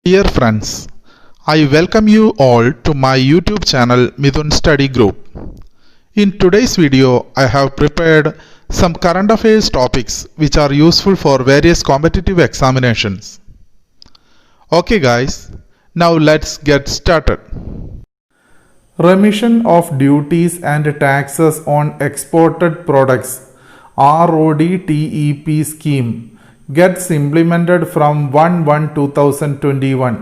Dear friends, I welcome you all to my YouTube channel Mithun Study Group. In today's video, I have prepared some current affairs topics which are useful for various competitive examinations. Okay guys, now let's get started. Remission of duties and taxes on exported products RODTEP scheme gets implemented from 1/1/2021.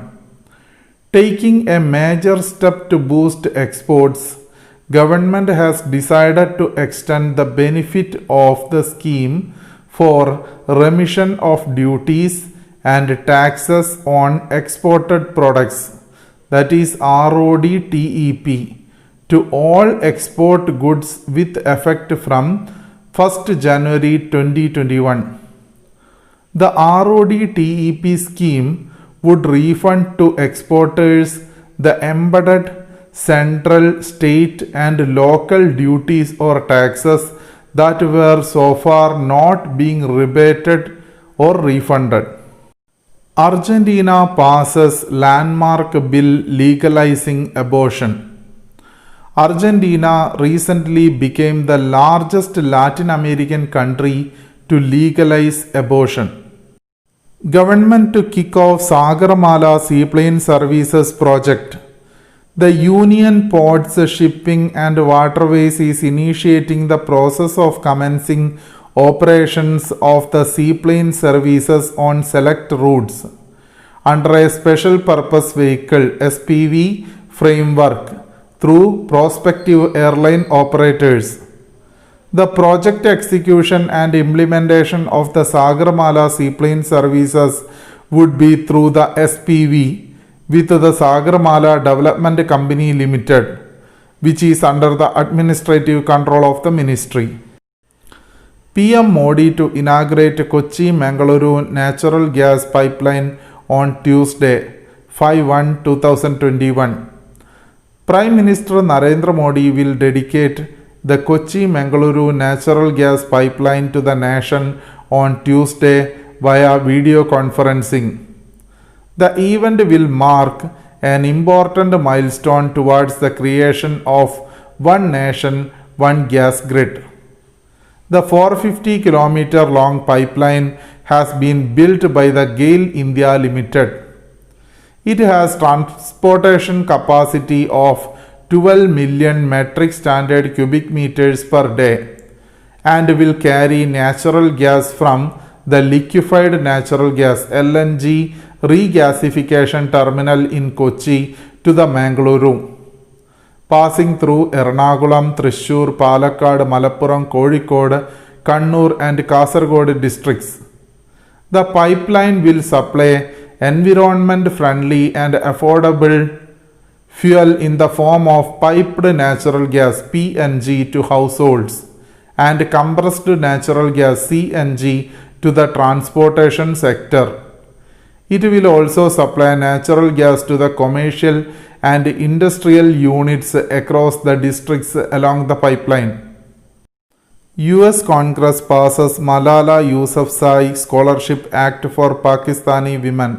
Taking a major step to boost exports, government has decided to extend the benefit of the scheme for remission of duties and taxes on exported products, that is RODTEP, to all export goods with effect from 1st January 2021. The RODTEP scheme would refund to exporters the embedded central, state and local duties or taxes that were so far not being rebated or refunded. Argentina passes landmark bill legalizing abortion. Argentina recently became the largest Latin American country to legalize abortion. Government to kick off Sagarmala Seaplane Services project. The Union Ports, Shipping and Waterways is initiating the process of commencing operations of the seaplane services on select routes under a special purpose vehicle SPV framework through prospective airline operators. The project execution and implementation of the Sagarmala seaplane services would be through the SPV with the Sagarmala Development Company Limited, which is under the administrative control of the ministry. PM Modi to inaugurate Kochi-Mangaluru natural gas pipeline on Tuesday, 5/1/2021. Prime Minister Narendra Modi will dedicate the Kochi-Mangaluru natural gas pipeline to the nation on Tuesday via video conferencing. The event will mark an important milestone towards the creation of One Nation, One Gas Grid. The 450-kilometer long pipeline has been built by the GAIL India Limited. It has transportation capacity of 12 million metric standard cubic meters per day and will carry natural gas from the liquefied natural gas LNG regasification terminal in Kochi to the Mangaluru, passing through Ernakulam, Thrissur, Palakkad, Malappuram, Kozhikode, Kannur and Kasaragod districts. The pipeline will supply environment-friendly and affordable fuel in the form of piped natural gas PNG to households and compressed natural gas CNG to the transportation sector. It will also supply natural gas to the commercial and industrial units across the districts along the pipeline. US Congress passes Malala Yousafzai Scholarship Act for Pakistani women.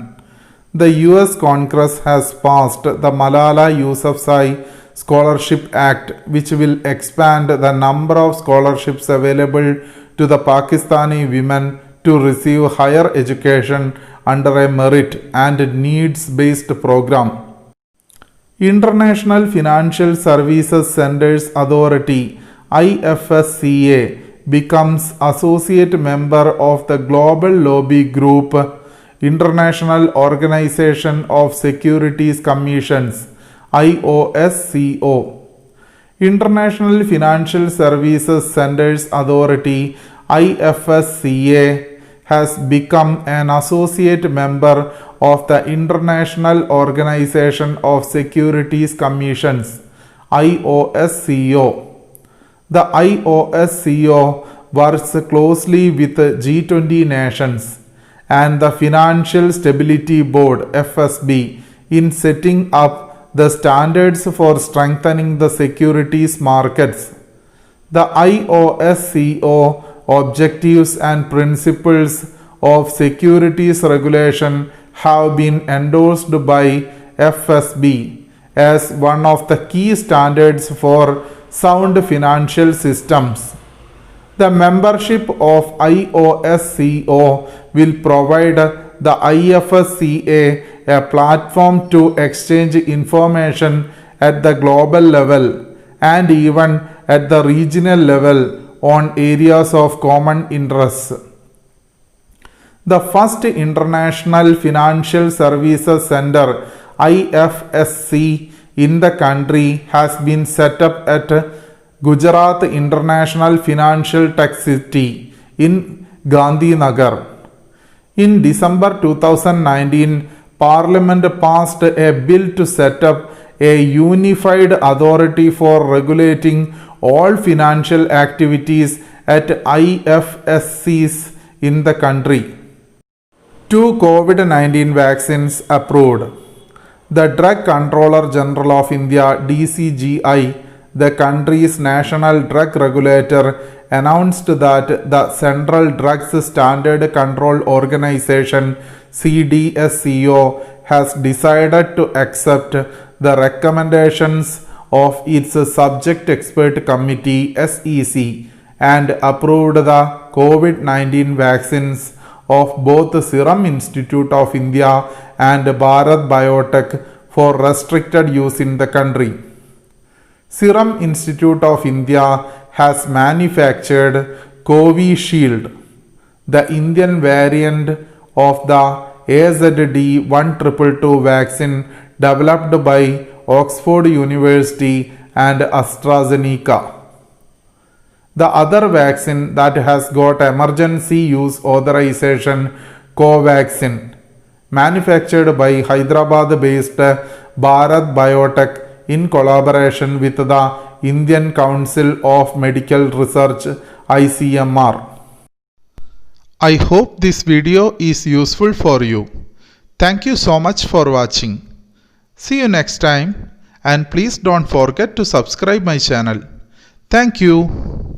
The US Congress has passed the Malala Yousafzai Scholarship Act, which will expand the number of scholarships available to the Pakistani women to receive higher education under a merit and needs-based program. International Financial Services Centers Authority IFSCA becomes associate member of the Global Lobby Group, International Organization of Securities Commissions IOSCO. International Financial Services Centers Authority IFSCA has become an associate member of the International Organization of Securities Commissions IOSCO. The IOSCO works closely with G20 nations and the Financial Stability Board FSB in setting up the standards for strengthening the securities markets. The IOSCO objectives and principles of securities regulation have been endorsed by FSB as one of the key standards for sound financial systems. The membership of IOSCO will provide the IFSCA a platform to exchange information at the global level and even at the regional level on areas of common interest. The first International Financial Services Center IFSC in the country has been set up at Gujarat International Financial Tech City in Gandhinagar. In December 2019, Parliament passed a bill to set up a unified authority for regulating all financial activities at IFSCs in the country. 2 COVID-19 vaccines approved. The Drug Controller General of India DCGI, the country's national drug regulator, announced that the Central Drugs Standard Control Organization CDSCO has decided to accept the recommendations of its Subject Expert Committee SEC and approved the COVID-19 vaccines of both Serum Institute of India and Bharat Biotech for restricted use in the country. Serum Institute of India has manufactured Covishield, the Indian variant of the AZD1222 vaccine developed by Oxford University and AstraZeneca. The other vaccine that has got emergency use authorization, Covaxin, manufactured by Hyderabad-based Bharat Biotech in collaboration with the Indian Council of Medical Research ICMR. I hope this video is useful for you. Thank you so much for watching. See you next time and please don't forget to subscribe my channel. Thank you.